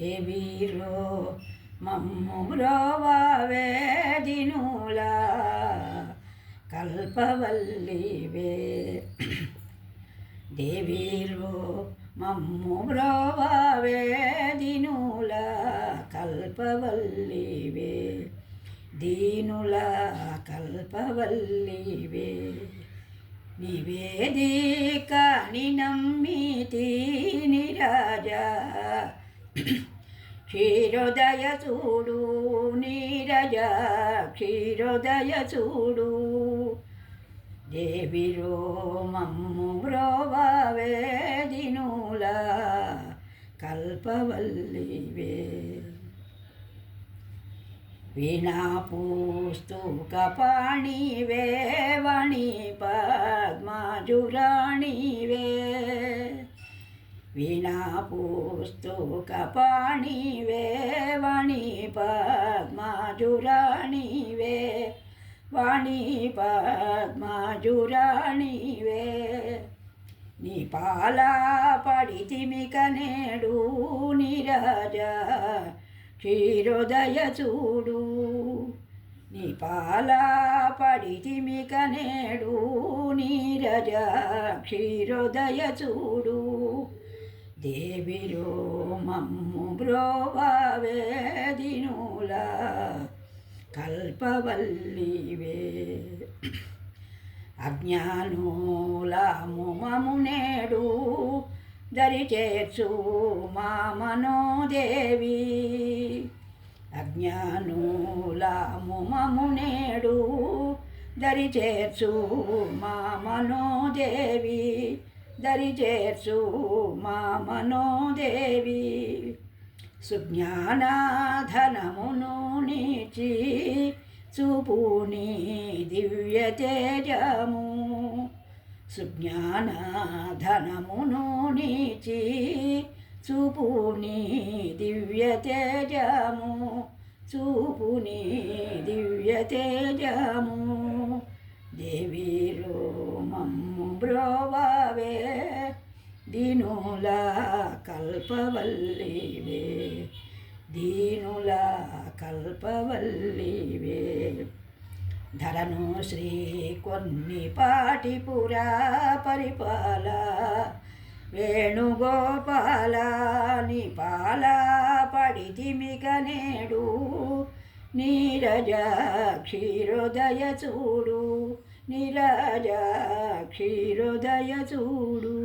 దేవీరో మమ్ము బ్రోవవే దినులా కల్పవల్లివే. దేవీరో మమ్ము బ్రోవవే దినులా కల్పవల్లివే. దీనుల కల్పవల్లివే. నివేదిక నమ్మితి నిరాజా క్షీరోదయ చూడు నీరజ క్షీరోదయ చూడు. దేవిరో మమ్ము బ్రోవవే దినుల కల్పవల్లివే. వీణా పుస్తకపాణివే వాణి పద్మజురాణివే. వీణా పుస్తకపాణివే వాణి పద్మజురాణివే. వాణి పద్మజురాణివే. నీ పాలా పడితిమిక నేడు నీరజా క్షీరోదయ చూడు. నీ పాలా పడితిమిక నేడు నీరజ క్షీరోదయ చూడు. దేవిరో మమ్ము బ్రోవవే దినుల కల్పవల్లివే. అజ్ఞానులము మము నేడు దరిచేర్చు మా మనోదేవి. అజ్ఞానులము మము నేడు దరిచేర్చు మా మనోదేవి. దరిచేర్చు మా మనోదేవి. సుజ్ఞానధనమును నీచి చూపుని దివ్య తేజము. సుజ్ఞానధనమును నీచి చూపుని దివ్య తేజము. చూపుని దివ్య తేజము. దేవీరో మమ్ము బ్రోవవే దీనుల కల్పవల్లివే. దీనుల కల్పవల్లివే. ధరను శ్రీ కొన్నిపాటిపురా పరిపాల వేణుగోపాల. నీ పాల పడితిమిక నేడు నీరజ క్షీరోదయ చూడు. నీరజ క్షీరోదయ చూడు.